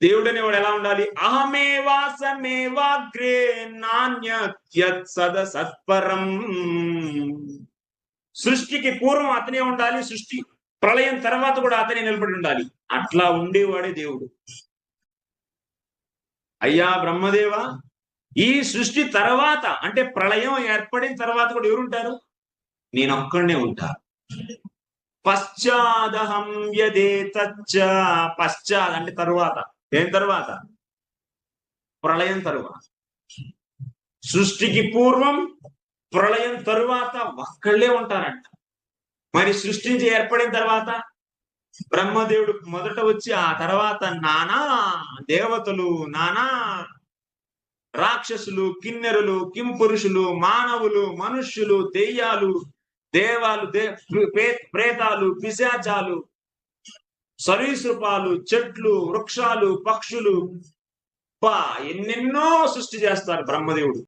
దేవుడు అనేవాడు ఎలా ఉండాలి? అహమేవాసమేవాగ్రే నాణ్యత్యత్ సత్పరం. సృష్టికి పూర్వం అతనే ఉండాలి, సృష్టి ప్రళయం తర్వాత కూడా అతనే నిలబడి ఉండాలి. అట్లా ఉండేవాడే దేవుడు. అయ్యా బ్రహ్మదేవ, ఈ సృష్టి తర్వాత అంటే ప్రళయం ఏర్పడిన తర్వాత కూడా ఎవరుంటారు? నేనొక్కడే ఉంటా. పశ్చాదహం యదేతచ్చ. పశ్చాత్ అంటే తరువాత. ఏం తరువాత? ప్రళయం తరువాత. సృష్టికి పూర్వం ప్రళయం తరువాత ఒక్కళ్ళే ఉంటారంట. మరి సృష్టించి ఏర్పడిన తర్వాత బ్రహ్మదేవుడు మొదట వచ్చి ఆ తర్వాత నానా దేవతలు, నానా రాక్షసులు, కిన్నెరులు, కింపురుషులు, మానవులు, మనుష్యులు, దెయ్యాలు, దేవాలు, ప్రేతాలు, పిశాచాలు, సరీసృపాలు, చెట్లు, వృక్షాలు, పక్షులు, ఎన్నెన్నో సృష్టి చేస్తారు బ్రహ్మదేవుడు.